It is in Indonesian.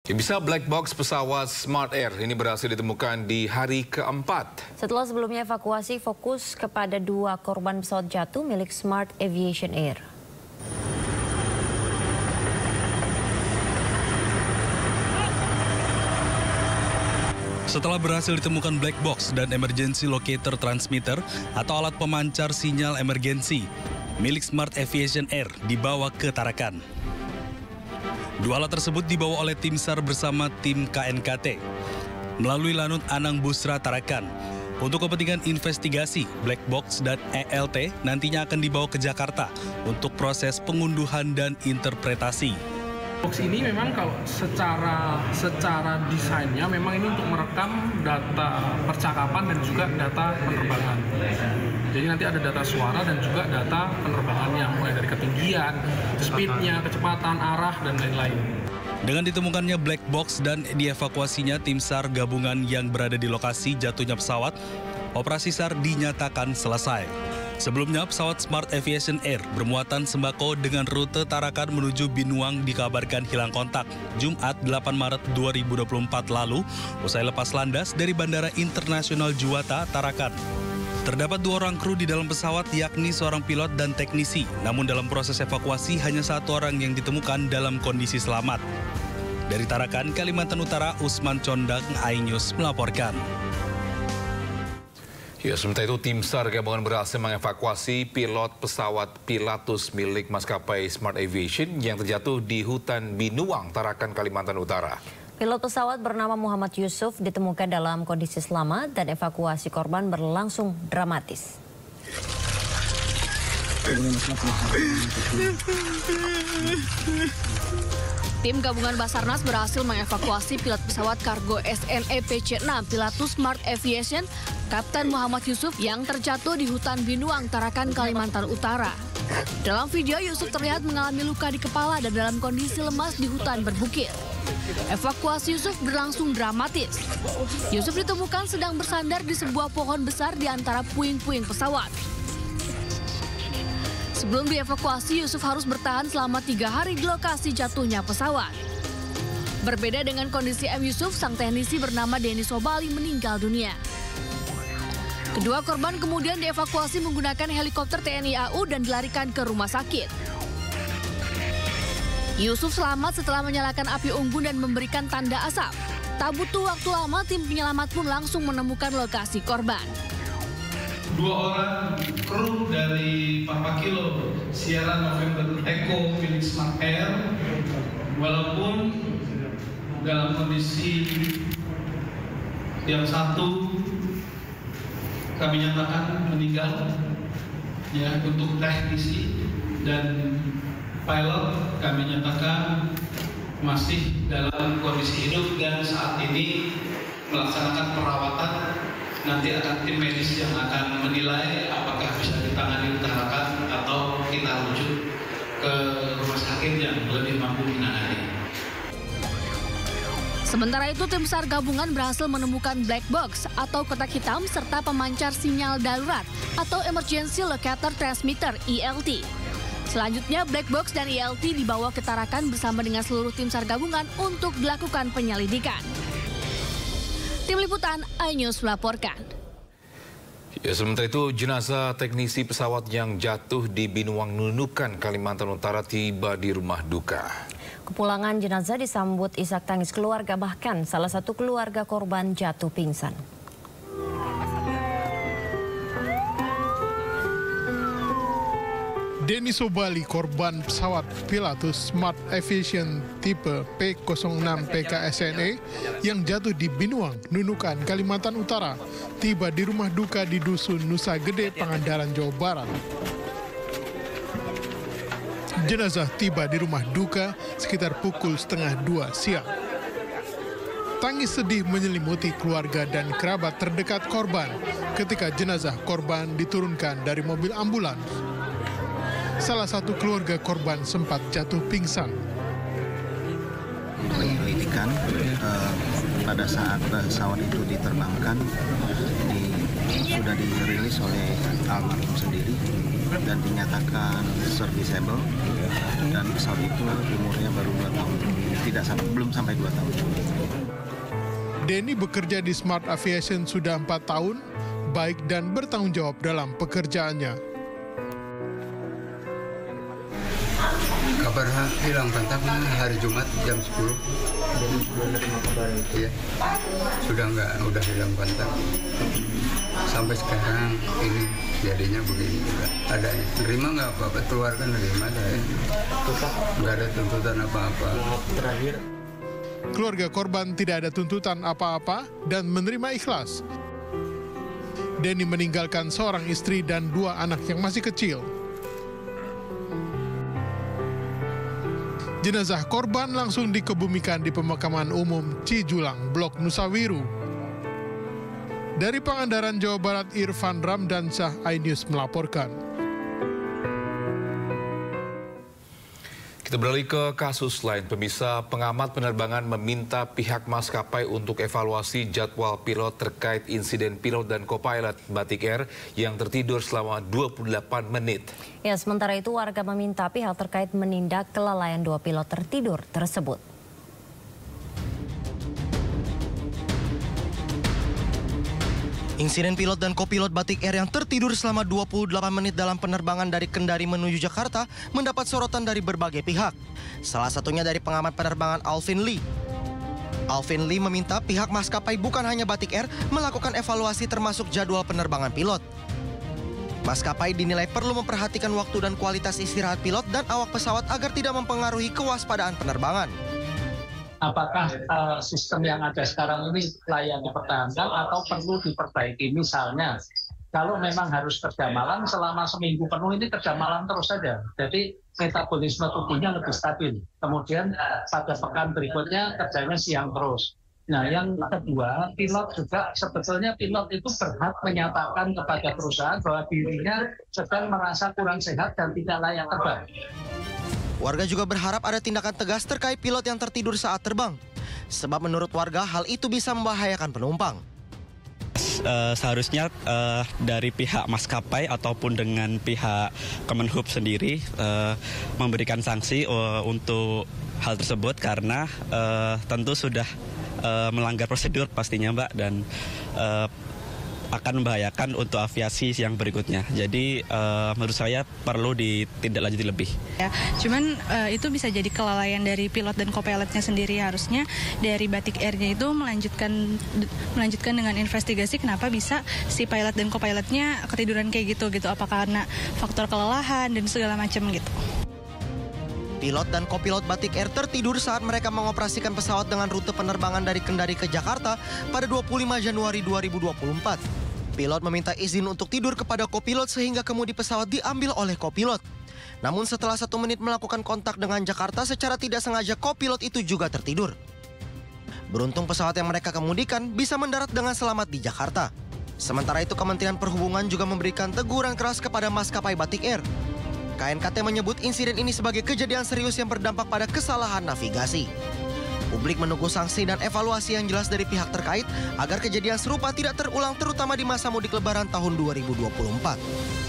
Bisa black box pesawat Smart Air ini berhasil ditemukan di hari keempat. Setelah sebelumnya evakuasi fokus kepada 2 korban pesawat jatuh milik Smart Aviation Air. Setelah berhasil ditemukan black box dan emergency locator transmitter atau alat pemancar sinyal emergensi milik Smart Aviation Air dibawa ke Tarakan. 2 alat tersebut dibawa oleh tim SAR bersama tim KNKT melalui Lanut Anang Busra Tarakan. Untuk kepentingan investigasi, black box dan ELT nantinya akan dibawa ke Jakarta untuk proses pengunduhan dan interpretasi. Box ini memang kalau secara desainnya memang ini untuk merekam data percakapan dan juga data penerbangan. Jadi nanti ada data suara dan juga data penerbangannya, mulai dari ketinggian, speednya, kecepatan, arah, dan lain-lain. Dengan ditemukannya black box dan dievakuasinya tim SAR gabungan yang berada di lokasi jatuhnya pesawat, operasi SAR dinyatakan selesai. Sebelumnya, pesawat Smart Aviation Air bermuatan sembako dengan rute Tarakan menuju Binuang dikabarkan hilang kontak Jumat 8 Maret 2024 lalu usai lepas landas dari Bandara Internasional Juwata, Tarakan. Terdapat 2 orang kru di dalam pesawat yakni seorang pilot dan teknisi, namun dalam proses evakuasi hanya 1 orang yang ditemukan dalam kondisi selamat. Dari Tarakan, Kalimantan Utara, Usman Condang, iNews melaporkan. Ya, sementara itu tim SAR gabungan berhasil mengevakuasi pilot pesawat Pilatus milik maskapai Smart Aviation yang terjatuh di hutan Binuang, Tarakan, Kalimantan Utara. Pilot pesawat bernama Muhammad Yusuf ditemukan dalam kondisi selamat dan evakuasi korban berlangsung dramatis. Tim gabungan Basarnas berhasil mengevakuasi pilot pesawat kargo SNE PC-6 Pilatus Smart Aviation, Kapten Muhammad Yusuf yang terjatuh di hutan Binuang, Tarakan, Kalimantan Utara. Dalam video, Yusuf terlihat mengalami luka di kepala dan dalam kondisi lemas di hutan berbukit. Evakuasi Yusuf berlangsung dramatis. Yusuf ditemukan sedang bersandar di sebuah pohon besar di antara puing-puing pesawat. Sebelum dievakuasi, Yusuf harus bertahan selama 3 hari di lokasi jatuhnya pesawat. Berbeda dengan kondisi M. Yusuf, sang teknisi bernama Denny Sobali meninggal dunia. Kedua korban kemudian dievakuasi menggunakan helikopter TNI AU dan dilarikan ke rumah sakit. Yusuf selamat setelah menyalakan api unggun dan memberikan tanda asap. Tak butuh waktu lama, tim penyelamat pun langsung menemukan lokasi korban. 2 orang kru dari Papa Kilo Sierra November Echo milik Smart Air, walaupun dalam kondisi yang satu kami nyatakan meninggal, ya, untuk teknisi dan pilot kami nyatakan masih dalam kondisi hidup dan saat ini melaksanakan perawatan. Nanti akan tim medis yang akan menilai apakah bisa ditangani di Tarakan atau kita rujuk ke rumah sakit yang lebih mampu menangani. Sementara itu, tim SAR gabungan berhasil menemukan black box atau kotak hitam serta pemancar sinyal darurat atau emergency locator transmitter ELT. Selanjutnya, black box dan ELT dibawa ke Tarakan bersama dengan seluruh tim SAR gabungan untuk dilakukan penyelidikan. Tim Liputan iNews melaporkan. Ya, sementara itu jenazah teknisi pesawat yang jatuh di Binuang Nunukan, Kalimantan Utara tiba di rumah duka. Kepulangan jenazah disambut isak tangis keluarga, bahkan salah satu keluarga korban jatuh pingsan. Denny Sobali, korban pesawat Pilatus Smart Aviation tipe P06 PKSNE yang jatuh di Binuang, Nunukan, Kalimantan Utara, tiba di rumah duka di Dusun Nusa Gede, Pangandaran, Jawa Barat. Jenazah tiba di rumah duka sekitar pukul 1:30 siang. Tangis sedih menyelimuti keluarga dan kerabat terdekat korban ketika jenazah korban diturunkan dari mobil ambulans. Salah satu keluarga korban sempat jatuh pingsan. Penyelidikan pada saat pesawat itu diterbangkan di sudah dirilis oleh almarhum sendiri dan dinyatakan serviceable, dan pesawat itu umurnya baru 2 tahun, belum sampai 2 tahun. Denny bekerja di Smart Aviation sudah 4 tahun, baik dan bertanggung jawab dalam pekerjaannya. Kabar hilang kontaknya hari Jumat jam 10. Iya, udah hilang kontak. Sampai sekarang ini jadinya begini juga. Ada terima nggak apa-apa, keluarga nerima saya. Nggak ada tuntutan apa-apa. Terakhir, keluarga korban tidak ada tuntutan apa-apa dan menerima ikhlas. Denny meninggalkan seorang istri dan 2 anak yang masih kecil. Jenazah korban langsung dikebumikan di pemakaman umum Cijulang, Blok Nusawiru. Dari Pangandaran, Jawa Barat, Irfan Ramdansyah, iNews melaporkan. Kita beralih ke kasus lain. Pemirsa, pengamat penerbangan meminta pihak maskapai untuk evaluasi jadwal pilot terkait insiden pilot dan co-pilot Batik Air yang tertidur selama 28 menit. Ya, sementara itu warga meminta pihak terkait menindak kelalaian 2 pilot tertidur tersebut. Insiden pilot dan kopilot Batik Air yang tertidur selama 28 menit dalam penerbangan dari Kendari menuju Jakarta mendapat sorotan dari berbagai pihak. Salah satunya dari pengamat penerbangan Alvin Lee. Alvin Lee meminta pihak maskapai bukan hanya Batik Air melakukan evaluasi termasuk jadwal penerbangan pilot. Maskapai dinilai perlu memperhatikan waktu dan kualitas istirahat pilot dan awak pesawat agar tidak mempengaruhi kewaspadaan penerbangan. Apakah sistem yang ada sekarang ini layak dipertahankan atau perlu diperbaiki? Misalnya, kalau memang harus kerja malam selama seminggu penuh ini kerja malam terus saja. Jadi metabolisme tubuhnya lebih stabil. Kemudian pada pekan berikutnya kerjanya siang terus. Nah, yang kedua, pilot juga sebetulnya pilot itu berhak menyatakan kepada perusahaan bahwa dirinya sedang merasa kurang sehat dan tidak layak terbang. Warga juga berharap ada tindakan tegas terkait pilot yang tertidur saat terbang. Sebab menurut warga hal itu bisa membahayakan penumpang. Seharusnya dari pihak maskapai ataupun dengan pihak Kemenhub sendiri memberikan sanksi untuk hal tersebut karena tentu sudah melanggar prosedur pastinya Mbak, dan akan membahayakan untuk aviasi yang berikutnya. Jadi menurut saya perlu ditindaklanjuti lebih. Ya, cuman itu bisa jadi kelalaian dari pilot dan co-pilotnya sendiri. Harusnya dari Batik Air-nya itu melanjutkan dengan investigasi kenapa bisa si pilot dan co-pilotnya ketiduran kayak gitu. Apa karena faktor kelelahan dan segala macam gitu. Pilot dan kopilot Batik Air tertidur saat mereka mengoperasikan pesawat dengan rute penerbangan dari Kendari ke Jakarta pada 25 Januari 2024. Pilot meminta izin untuk tidur kepada kopilot sehingga kemudi pesawat diambil oleh kopilot. Namun setelah 1 menit melakukan kontak dengan Jakarta, secara tidak sengaja kopilot itu juga tertidur. Beruntung pesawat yang mereka kemudikan bisa mendarat dengan selamat di Jakarta. Sementara itu Kementerian Perhubungan juga memberikan teguran keras kepada maskapai Batik Air. KNKT menyebut insiden ini sebagai kejadian serius yang berdampak pada kesalahan navigasi. Publik menunggu sanksi dan evaluasi yang jelas dari pihak terkait agar kejadian serupa tidak terulang terutama di masa mudik lebaran tahun 2024.